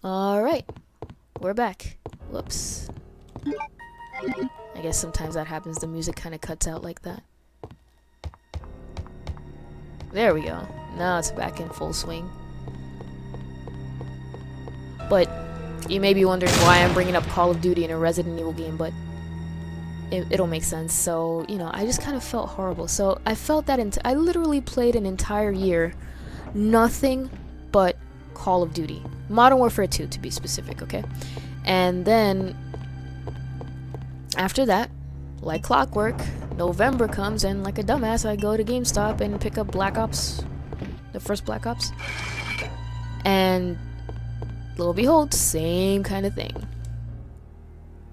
Alright, we're back. Whoops. I guess sometimes that happens, the music kind of cuts out like that. There we go. Now it's back in full swing. But you may be wondering why I'm bringing up Call of Duty in a Resident Evil game, but it'll make sense. So, I just kind of felt horrible. So I felt that I literally played an entire year, nothing but Call of Duty. Modern Warfare 2 to be specific, okay? And then after that, like clockwork, November comes and like a dumbass I go to GameStop and pick up Black Ops, the first Black Ops. And lo and behold, same kind of thing.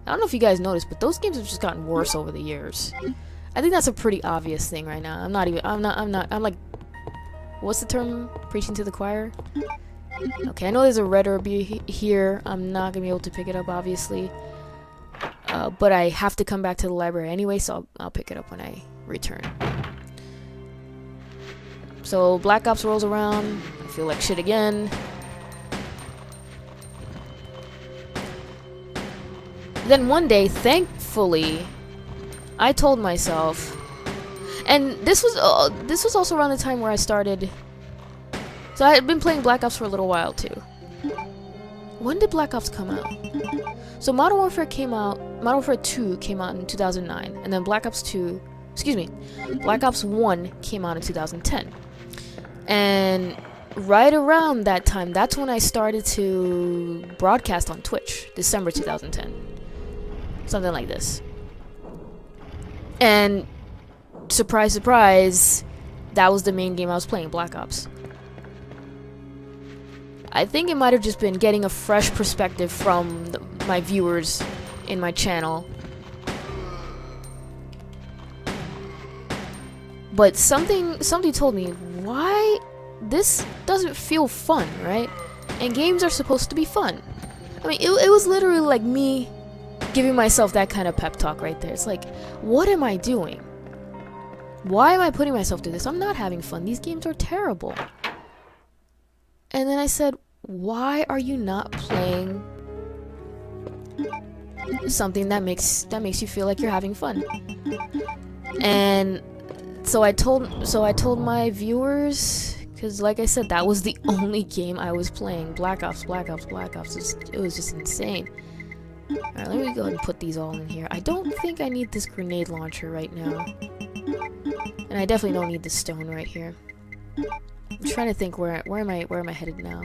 I don't know if you guys noticed, but those games have just gotten worse over the years. I think that's a pretty obvious thing right now. I'm like, what's the term? Preaching to the choir? Okay, I know there's a red herb here. I'm not gonna be able to pick it up, obviously. But I have to come back to the library anyway, so I'll pick it up when I return. So Black Ops rolls around. I feel like shit again. Then one day, thankfully, I told myself, and this was also around the time where I started. So I had been playing Black Ops for a little while too. When did Black Ops come out? So Modern Warfare 2 came out in 2009, and then Black Ops 1 came out in 2010. And right around that time, that's when I started to broadcast on Twitch, December 2010. Something like this. And surprise, surprise, that was the main game I was playing, Black Ops. I think it might have just been getting a fresh perspective from my viewers in my channel. But something told me, why this doesn't feel fun, right? And games are supposed to be fun. I mean, it was literally like me giving myself that kind of pep talk right there. It's like, what am I doing? Why am I putting myself through this? I'm not having fun. These games are terrible. And then I said, why are you not playing something that makes you feel like you're having fun? And so I told my viewers, because like I said, that was the only game I was playing. Black Ops. It was just insane. Alright, let me go ahead and put these all in here. I don't think I need this grenade launcher right now. And I definitely don't need this stone right here. I'm trying to think where am I headed now?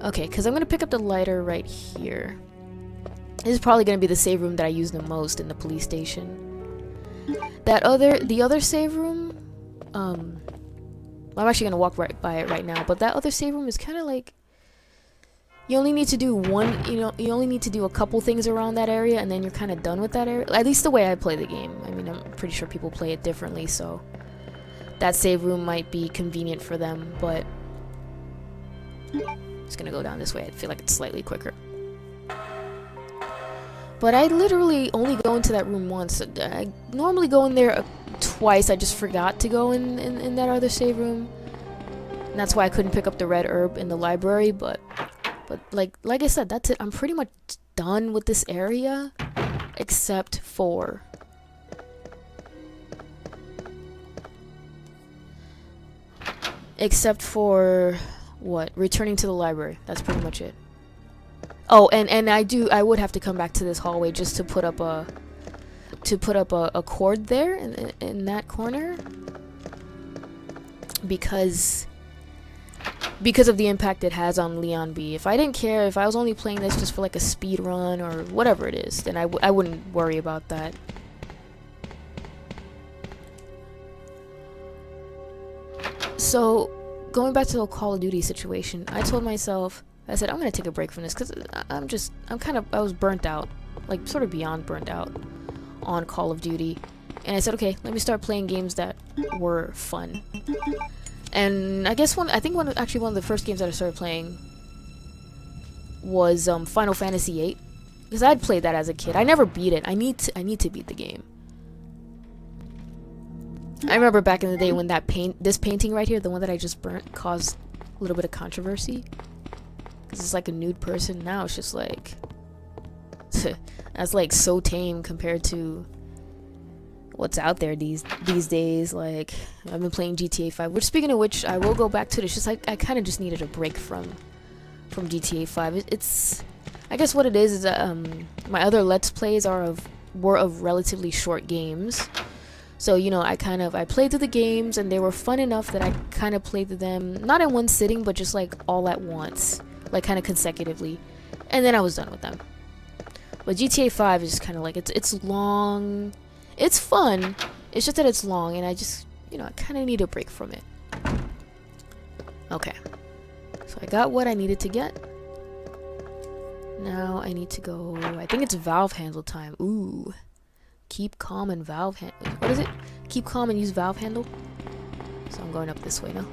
Okay, because I'm gonna pick up the lighter right here. This is probably gonna be the save room that I use the most in the police station. The other save room, I'm actually gonna walk right by it right now, but that other save room is kind of like, you only need to do you only need to do a couple things around that area, and then you're kind of done with that area. At least the way I play the game. I mean, I'm pretty sure people play it differently, so that save room might be convenient for them, but it's gonna go down this way. I feel like it's slightly quicker. But I literally only go into that room once. I normally go in there twice. I just forgot to go in that other save room. And that's why I couldn't pick up the red herb in the library, but like I said, that's it. I'm pretty much done with this area, except for what? Returning to the library. That's pretty much it. Oh, and I would have to come back to this hallway just to put up a cord there in that corner, because of the impact it has on Leon B. If I didn't care, if I was only playing this just for like a speed run or whatever it is, then I wouldn't worry about that. So, going back to the Call of Duty situation, I told myself, I said, I'm gonna take a break from this, because I was burnt out, like sort of beyond burnt out on Call of Duty. And I said, okay, let me start playing games that were fun. And I guess one of the first games that I started playing was Final Fantasy VIII, because I'd played that as a kid. I never beat it. I need to beat the game. I remember back in the day when this painting right here, the one that I just burnt, caused a little bit of controversy. because it's like a nude person. Now it's just like that's like so tame compared to what's out there these days. Like, I've been playing GTA 5, which, speaking of which, I will go back to it. It's just like I kind of just needed a break from GTA 5. It's I guess what it is my other Let's Plays were of relatively short games. So, you know, I played through the games, and they were fun enough that I kind of played through them, not in one sitting, but just like all at once, like kind of consecutively, and then I was done with them. But GTA 5 is kind of like, it's long, it's fun, it's just that it's long, and I just, you know, I kind of need a break from it. Okay, so I got what I needed to get. Now I need to go, I think it's valve handle time. Ooh. Keep calm and valve handle. What is it? Keep calm and use valve handle. So I'm going up this way now.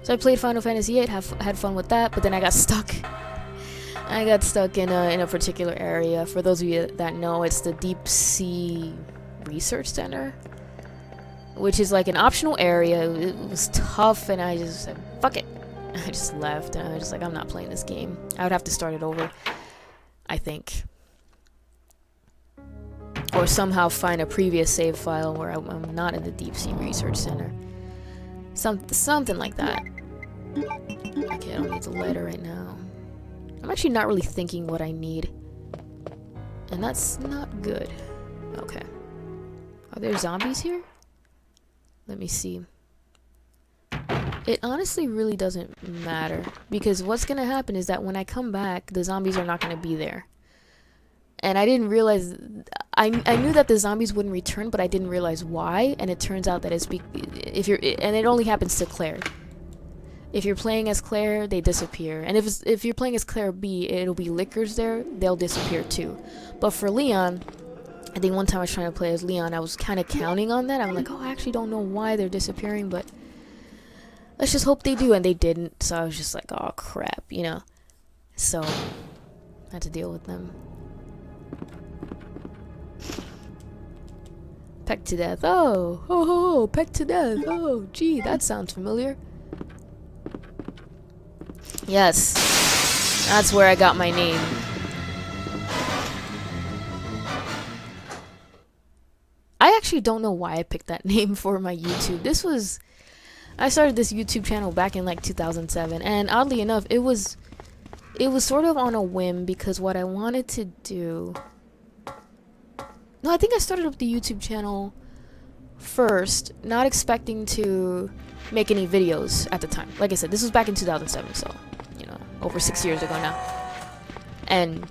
So I played Final Fantasy VIII, had fun with that, but then I got stuck. I got stuck in a particular area. For those of you that know, it's the Deep Sea Research Center, which is like an optional area. It was tough, and I just said, fuck it. I just left, and I was just like, I'm not playing this game. I would have to start it over, I think. Or somehow find a previous save file where I'm not in the Deep Sea Research Center. Something like that. Okay, I don't need the letter right now. I'm actually not really thinking what I need. And that's not good. Okay. Are there zombies here? Let me see. It honestly really doesn't matter, because what's gonna happen is that when I come back, the zombies are not gonna be there. And I didn't realize, I knew that the zombies wouldn't return, but I didn't realize why. And it turns out that it's and it only happens to Claire. If you're playing as Claire, they disappear. And if you're playing as Claire B, it'll be Lickers there, they'll disappear too. But for Leon, I think one time I was trying to play as Leon, I was kind of counting on that. I'm like, oh, I actually don't know why they're disappearing, but let's just hope they do, and they didn't. So I was just like, oh crap, you know. So I had to deal with them. Pecked to death. Oh, ho ho ho, pecked to death. Oh, gee, that sounds familiar. Yes, that's where I got my name. I actually don't know why I picked that name for my YouTube. I started this YouTube channel back in like 2007, and oddly enough, it was sort of on a whim, because what I wanted to do... No, I think I started up the YouTube channel first, not expecting to make any videos at the time. Like I said, this was back in 2007, so, you know, over 6 years ago now. And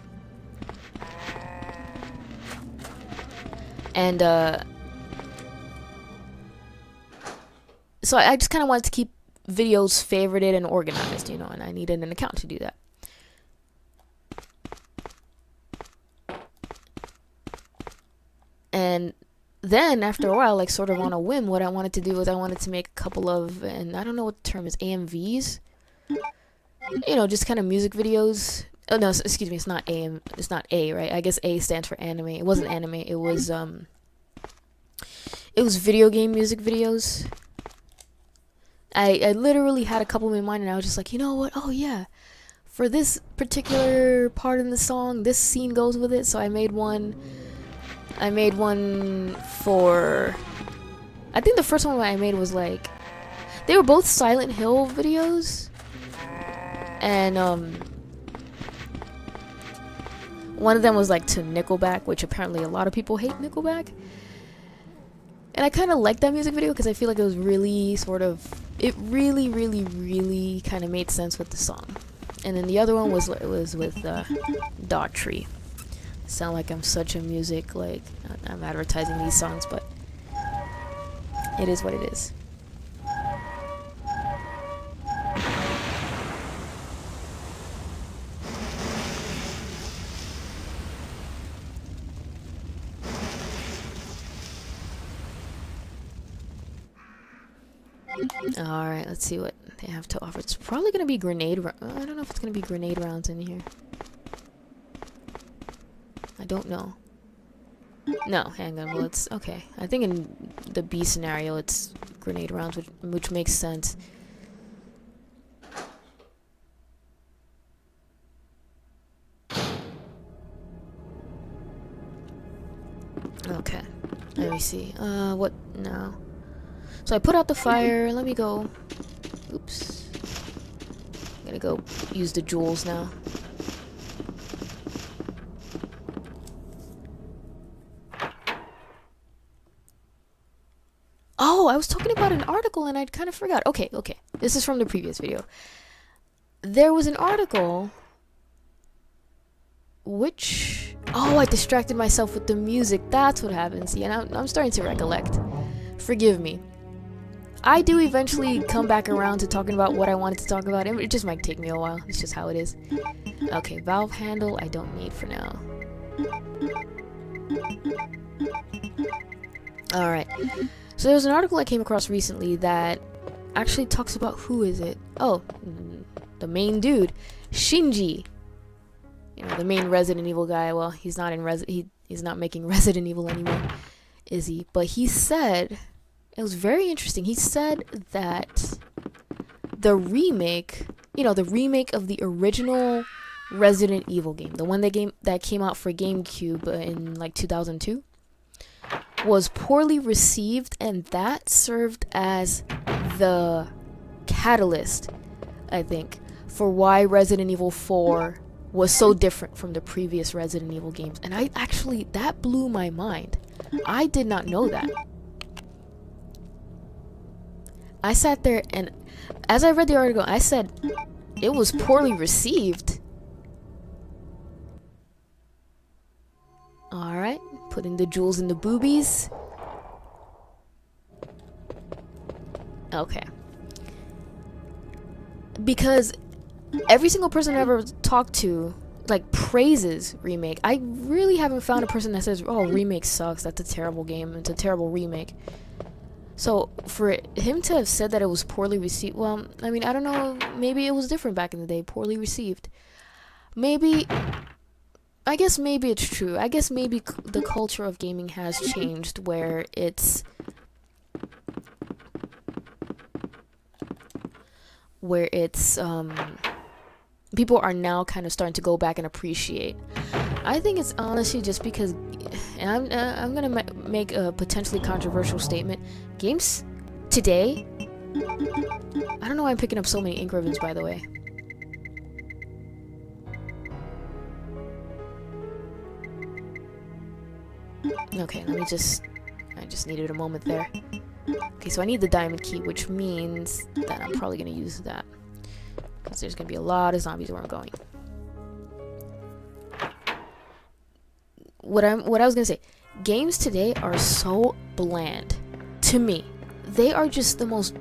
so I just kind of wanted to keep videos favorited and organized, you know, and I needed an account to do that. And then after a while, like sort of on a whim, what I wanted to do was I wanted to make a couple of, and I don't know what the term is, AMVs, you know, just kind of music videos. Oh no, excuse me, it's not A, right? I guess A stands for anime. It wasn't anime, it was video game music videos. I literally had a couple in mind, and I was just like, you know what? Oh yeah, for this particular part in the song, this scene goes with it. So I made one for, I think the first one I made was like, they were both Silent Hill videos, and one of them was like to Nickelback, which apparently a lot of people hate Nickelback. And I kind of liked that music video because I feel like it was really it really kind of made sense with the song. And then the other one was with Daughtry. Sound like I'm such a music, like, I'm advertising these songs, but it is what it is. Alright, let's see what they have to offer. It's probably going to be grenade I don't know if it's going to be grenade rounds in here. I don't know. No, handgun bullets. Okay. I think in the B scenario, it's grenade rounds, which makes sense. Okay. Let me see. What? No. So I put out the fire. Let me go. Oops. I'm gonna go use the jewels now. Oh, I was talking about an article and I kind of forgot. Okay. This is from the previous video. There was an article which... Oh, I distracted myself with the music. That's what happens. Yeah, I'm starting to recollect. Forgive me. I do eventually come back around to talking about what I wanted to talk about. It just might take me a while. It's just how it is. Okay, valve handle I don't need for now. Alright. So there was an article I came across recently that actually talks about who is it? Oh, the main dude, Shinji. You know, the main Resident Evil guy. Well, he's not in he's not making Resident Evil anymore, is he? But he said, it was very interesting. He said that the remake, you know, the remake of the original Resident Evil game, the one that came out for GameCube in like 2002, was poorly received, and that served as the catalyst, I think, for why Resident Evil 4 was so different from the previous Resident Evil games. And that blew my mind. I did not know that. I sat there and as I read the article, I said it was poorly received. Alright, putting the jewels in the boobies. Okay. Because every single person I ever talked to, like, praises remake. I really haven't found a person that says, oh, remake sucks, that's a terrible game, it's a terrible remake. So, for him to have said that it was poorly received, well, I mean, I don't know, maybe it was different back in the day, poorly received. I guess maybe it's true. I guess maybe the culture of gaming has changed where it's... people are now kind of starting to go back and appreciate. I think it's honestly just because, and I'm gonna make a potentially controversial statement. Games today, I don't know why I'm picking up so many ink ribbons, by the way. Okay, I just needed a moment there. Okay, so I need the diamond key, which means that I'm probably gonna use that. Because there's gonna be a lot of zombies where I'm going. What I was gonna say, games today are so bland. To me, they are just the most...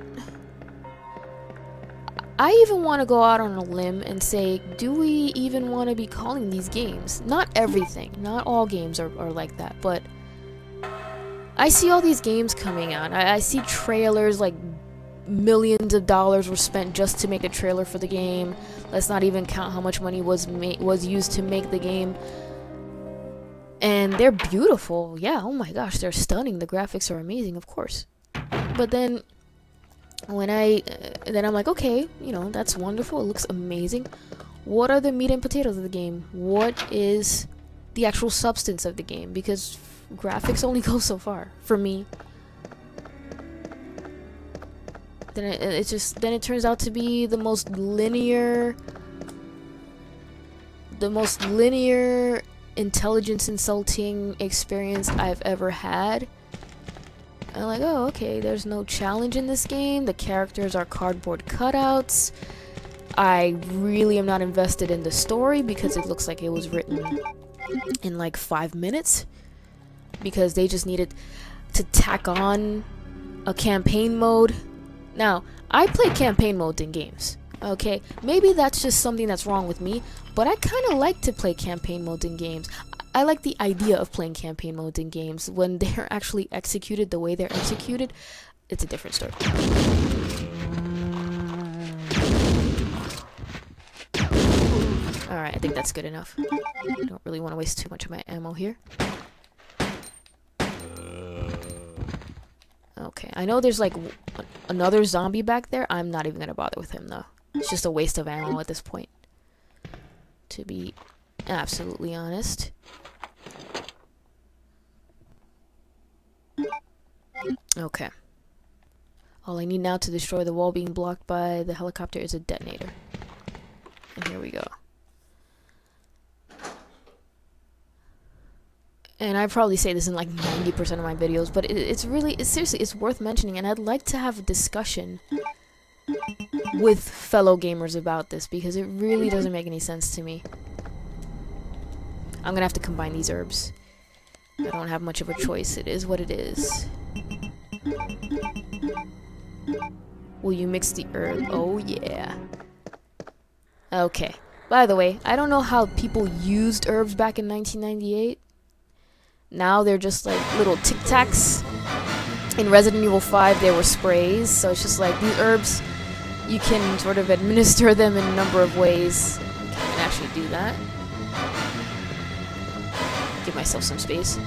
I even want to go out on a limb and say, do we even want to be calling these games? Not everything, not all games are like that, but I see all these games coming out. I see trailers, like millions of dollars were spent just to make a trailer for the game. Let's not even count how much money was used to make the game. And they're beautiful. Yeah, oh my gosh, they're stunning. The graphics are amazing, of course. But then when then I'm like, okay, you know, that's wonderful. It looks amazing. What are the meat and potatoes of the game? What is the actual substance of the game? Because graphics only go so far for me. Then it turns out to be the most linear, intelligence insulting experience I've ever had. I'm like, oh, okay, there's no challenge in this game. The characters are cardboard cutouts. I really am not invested in the story because it looks like it was written in like 5 minutes. Because they just needed to tack on a campaign mode. Now, I play campaign modes in games. Okay, maybe that's just something that's wrong with me, but I kind of like to play campaign modes in games. I like the idea of playing campaign modes in games. When they're actually executed the way they're executed, it's a different story. Alright, I think that's good enough. I don't really want to waste too much of my ammo here. I know there's like another zombie back there. I'm not even gonna bother with him though. It's just a waste of ammo at this point, to be absolutely honest. Okay. All I need now to destroy the wall being blocked by the helicopter is a detonator. And here we go. And I probably say this in like 90% of my videos, but it's seriously, it's worth mentioning, and I'd like to have a discussion with fellow gamers about this, because it really doesn't make any sense to me. I'm gonna have to combine these herbs. I don't have much of a choice. It is what it is. Will you mix the herb? Oh yeah. Okay. By the way, I don't know how people used herbs back in 1998. Now they're just like little Tic Tacs. In Resident Evil 5 there were sprays, so it's just like these herbs, you can sort of administer them in a number of ways. I can actually do that. Give myself some space.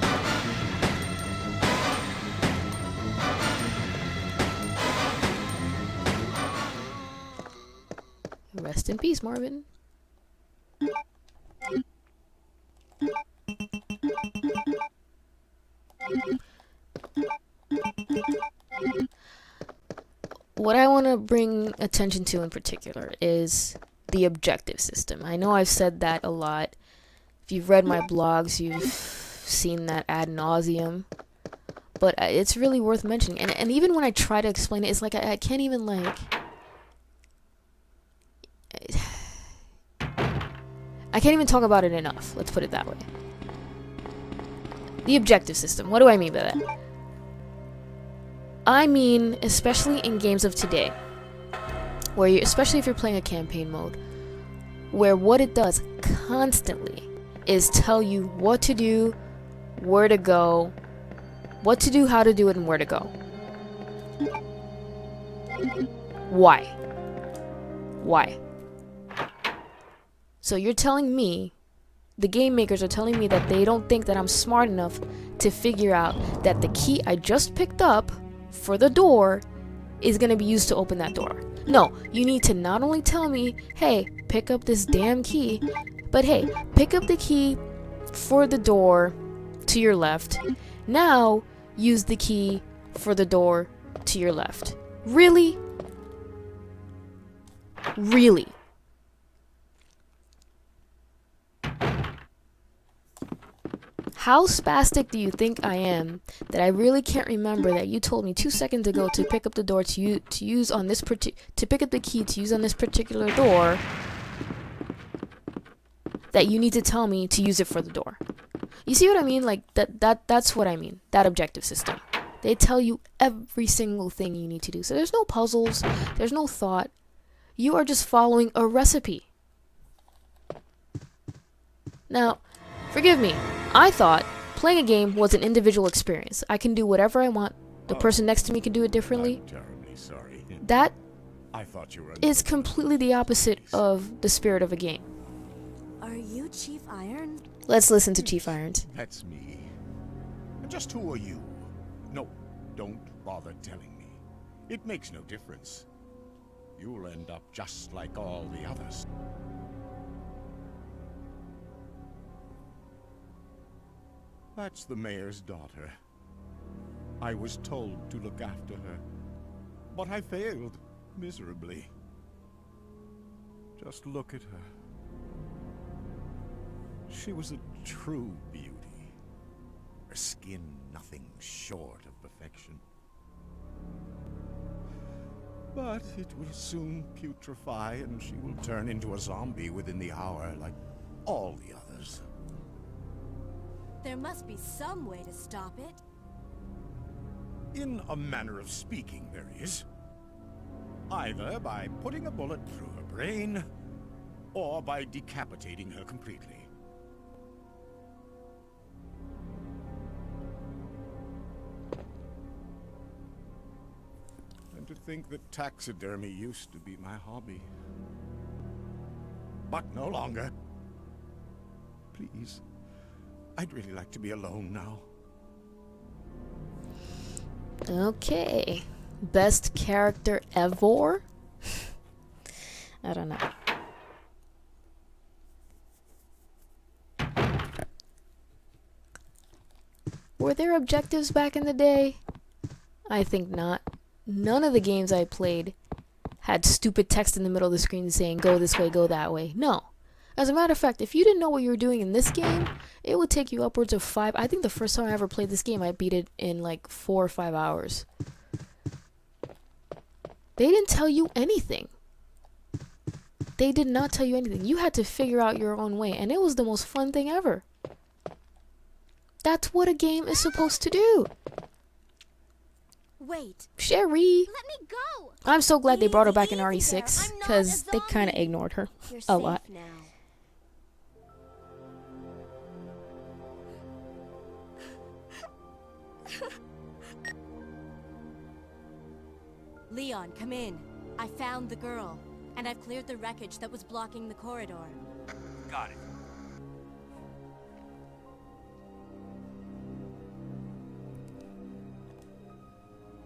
Rest in peace, Marvin. What I want to bring attention to in particular is the objective system. I know I've said that a lot. If you've read my blogs, you've seen that ad nauseum. But it's really worth mentioning. And even when I try to explain it, it's like I can't even like... I can't even talk about it enough. Let's put it that way. The objective system. What do I mean by that? I mean, especially in games of today, where you, especially if you're playing a campaign mode, where what it does constantly is tell you what to do, where to go, what to do, how to do it, and where to go. Why? Why? So you're telling me, the game makers are telling me that they don't think that I'm smart enough to figure out that the key I just picked up for the door is going to be used to open that door. No, you need to not only tell me, hey, pick up this damn key, but hey, pick up the key for the door to your left. Now, use the key for the door to your left. Really? Really? How spastic do you think I am that I really can't remember that you told me 2 seconds ago to pick up the door to use on this to pick up the key to use on this particular door, that you need to tell me to use it for the door? You see what I mean? Like that's what I mean. That objective system. They tell you every single thing you need to do. So there's no puzzles, there's no thought. You are just following a recipe. Now, forgive me. I thought playing a game was an individual experience. I can do whatever I want. The person next to me can do it differently. I'm terribly sorry. That I thought you were is completely the opposite of the spirit of a game. Are you Chief Iron? Let's listen to Chief Irons. That's me. And just who are you? No, don't bother telling me. It makes no difference. You'll end up just like all the others. That's the mayor's daughter. I was told to look after her, but I failed miserably. Just look at her. She was a true beauty. Her skin nothing short of perfection. But it will soon putrefy, and she will turn into a zombie within the hour, like all the others. There must be some way to stop it. In a manner of speaking, there is. Either by putting a bullet through her brain, or by decapitating her completely. And to think that taxidermy used to be my hobby. But no longer. Please. I'd really like to be alone now. Okay. Best character ever? I don't know. Were there objectives back in the day? I think not. None of the games I played had stupid text in the middle of the screen saying go this way, go that way. No. As a matter of fact, if you didn't know what you were doing in this game, it would take you upwards of 5. I think the first time I ever played this game, I beat it in like 4 or 5 hours. They didn't tell you anything. They did not tell you anything. You had to figure out your own way, and it was the most fun thing ever. That's what a game is supposed to do. Wait. Sherry. Let me go. I'm so glad they brought her back in Easy there. RE6, I'm not because a they kind of zombie. ignored her You're a safe lot. now. Leon, come in. I found the girl, and I've cleared the wreckage that was blocking the corridor. Got it.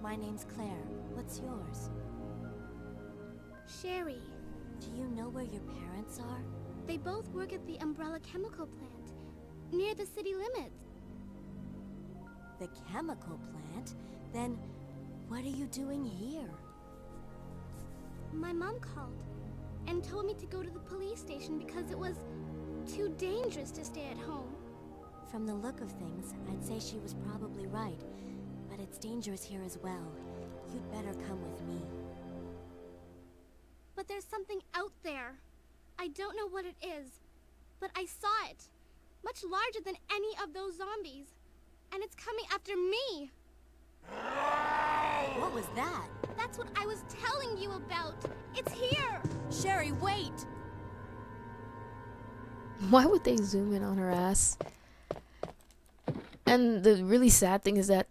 My name's Claire. What's yours? Sherry. Do you know where your parents are? They both work at the Umbrella Chemical Plant, near the city limits. The chemical plant? Then what are you doing here? My mom called and told me to go to the police station because it was too dangerous to stay at home. From the look of things, I'd say she was probably right. But it's dangerous here as well. You'd better come with me. But there's something out there. I don't know what it is, but I saw it. Much larger than any of those zombies. And it's coming after me. What was that? That's what I was telling you about. It's here. Sherry, wait! Why would they zoom in on her ass? And the really sad thing is that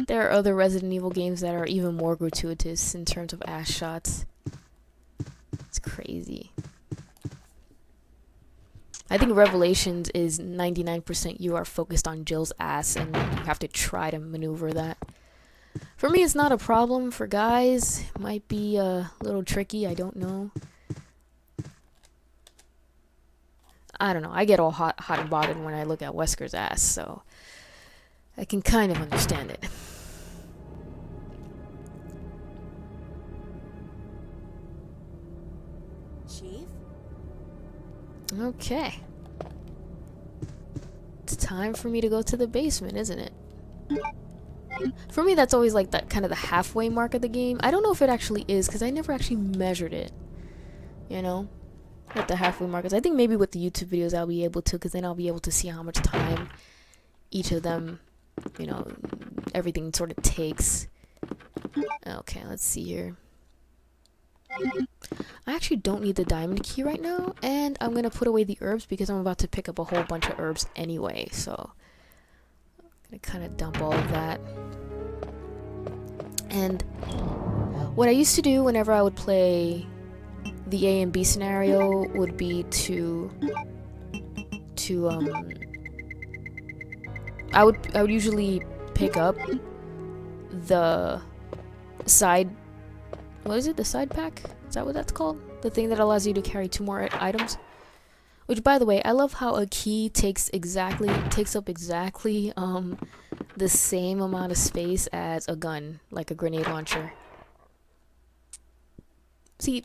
there are other Resident Evil games that are even more gratuitous in terms of ass shots. It's crazy. I think Revelations is 99% you are focused on Jill's ass and you have to try to maneuver that. For me, it's not a problem. For guys, it might be a little tricky. I don't know. I don't know. I get all hot and bothered when I look at Wesker's ass, so I can kind of understand it. Chief? Okay. It's time for me to go to the basement, isn't it? For me, that's always like that kind of the halfway mark of the game. I don't know if it actually is, because I never actually measured it. You know? What the halfway mark is. I think maybe with the YouTube videos I'll be able to, because then I'll be able to see how much time each of them, you know, everything sort of takes. Okay, let's see here. I actually don't need the diamond key right now, and I'm gonna put away the herbs because I'm about to pick up a whole bunch of herbs anyway, so I'm gonna kind of dump all of that. And what I used to do whenever I would play the A and B scenario would be to I would usually pick up the side, what is it, the side pack? Is that what that's called? The thing that allows you to carry 2 more items. Which, by the way, I love how a key takes up exactly the same amount of space as a gun, like a grenade launcher. See,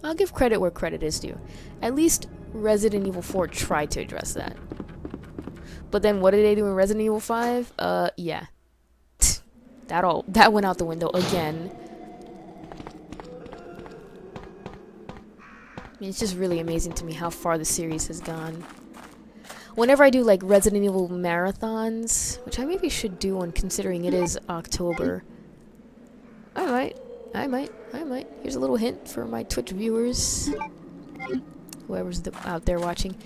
I'll give credit where credit is due. At least Resident Evil 4 tried to address that. But then what did they do in Resident Evil 5? Yeah. That went out the window again. I mean, it's just really amazing to me how far the series has gone. Whenever I do like Resident Evil marathons, which I maybe should do one considering it is October. I might. Here's a little hint for my Twitch viewers. Whoever's out there watching.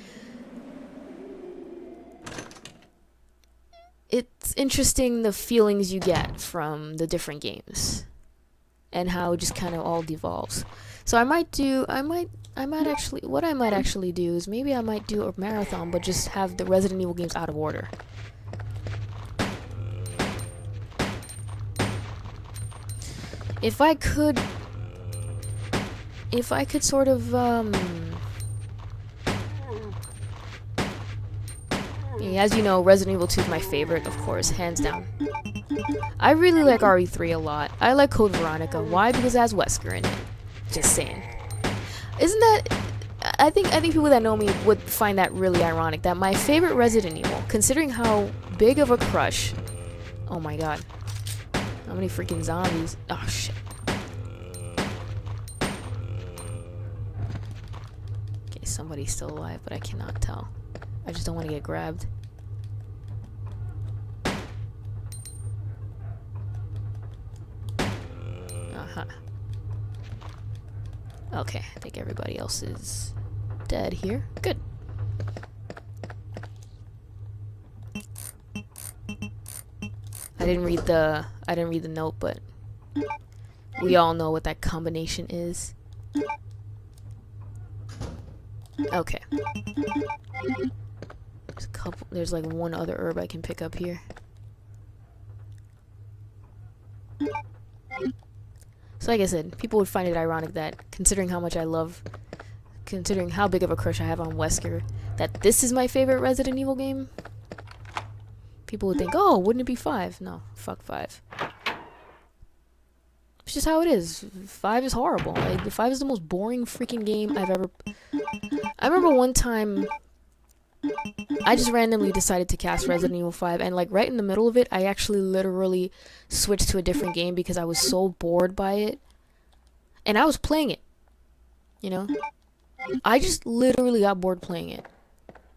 It's interesting the feelings you get from the different games. And how it just kind of all devolves. So what I might actually do is maybe I might do a marathon, but just have the Resident Evil games out of order. If I could sort of, yeah, as you know, Resident Evil 2 is my favorite, of course, hands down. I really like RE3 a lot. I like Code Veronica. Why? Because it has Wesker in it. Just saying. Isn't that... I think people that know me would find that really ironic, that my favorite Resident Evil, considering how big of a crush... Oh my god. How many freaking zombies? Oh, shit. Okay, somebody's still alive, but I cannot tell. I just don't want to get grabbed. Uh-huh. Okay, I think everybody else is dead here. Good. I didn't read the note, but we all know what that combination is. Okay. There's like one other herb I can pick up here. So like I said, people would find it ironic that, considering how much I love, considering how big of a crush I have on Wesker, that this is my favorite Resident Evil game. People would think, oh, wouldn't it be 5? No, fuck 5. It's just how it is. 5 is horrible. Like, 5 is the most boring freaking game I've ever... I remember one time, I just randomly decided to cast Resident Evil 5, and like right in the middle of it, I actually literally switched to a different game because I was so bored by it. And I was playing it. You know? I just literally got bored playing it.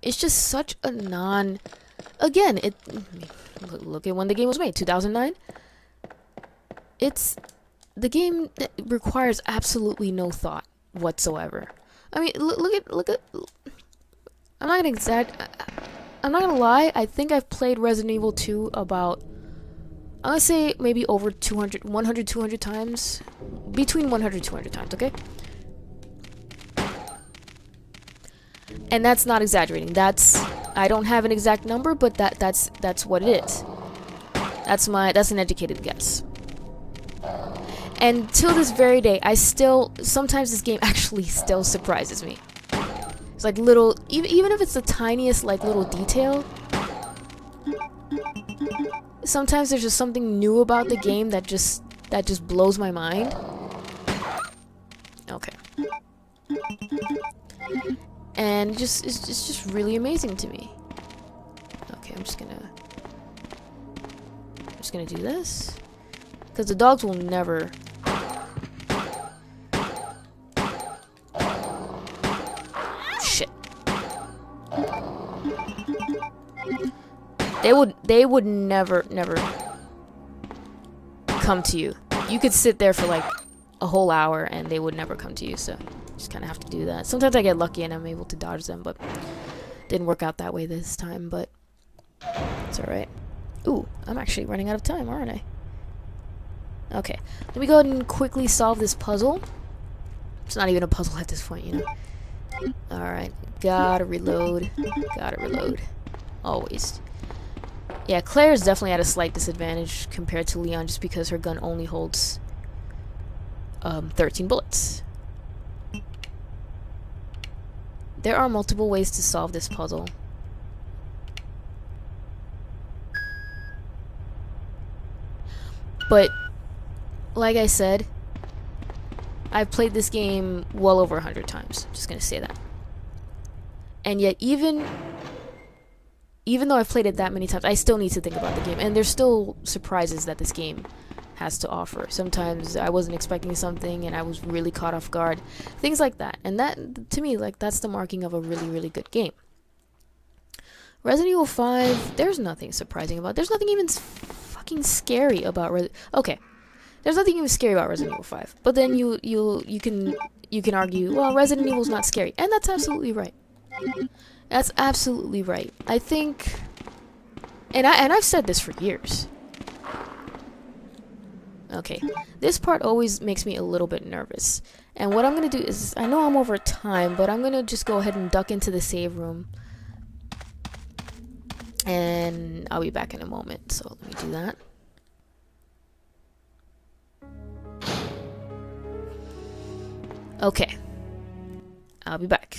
It's just such a non... Again, look at when the game was made, 2009. It's the game that requires absolutely no thought whatsoever. I mean, look at. I'm not gonna lie. I think I've played Resident Evil 2 about, I'm gonna say maybe over 200 times, between 100 200 times. Okay. And that's not exaggerating. I don't have an exact number, but that's what it is. That's an educated guess. And till this very day, sometimes this game actually still surprises me. It's like little, even if it's the tiniest like little detail, sometimes there's just something new about the game that just blows my mind. Okay. And it's just really amazing to me. Okay, I'm just gonna do this, because the dogs will never. Shit. They would never come to you. You could sit there for like a whole hour and they would never come to you, so just kind of have to do that. Sometimes I get lucky and I'm able to dodge them, but didn't work out that way this time, but it's alright. Ooh, I'm actually running out of time, aren't I? Okay, let me go ahead and quickly solve this puzzle. It's not even a puzzle at this point, you know. Alright, gotta reload. Always. Yeah, Claire's definitely at a slight disadvantage compared to Leon, just because her gun only holds 13 bullets. There are multiple ways to solve this puzzle. But, like I said, I've played this game well over 100 times. I'm just gonna say that. And yet, even though I've played it that many times, I still need to think about the game. And there's still surprises that this game has to offer. Sometimes I wasn't expecting something and I was really caught off guard. Things like that. And that, to me, like, that's the marking of a really, really good game. Resident Evil 5, there's nothing surprising about. There's nothing even fucking scary about Okay. There's nothing even scary about Resident Evil 5. But then you can argue, well, Resident Evil's not scary. And that's absolutely right. That's absolutely right. I think, and I've said this for years. Okay, this part always makes me a little bit nervous. And what I'm gonna do is, I know I'm over time, but I'm gonna just go ahead and duck into the save room. And I'll be back in a moment, so let me do that. Okay. I'll be back.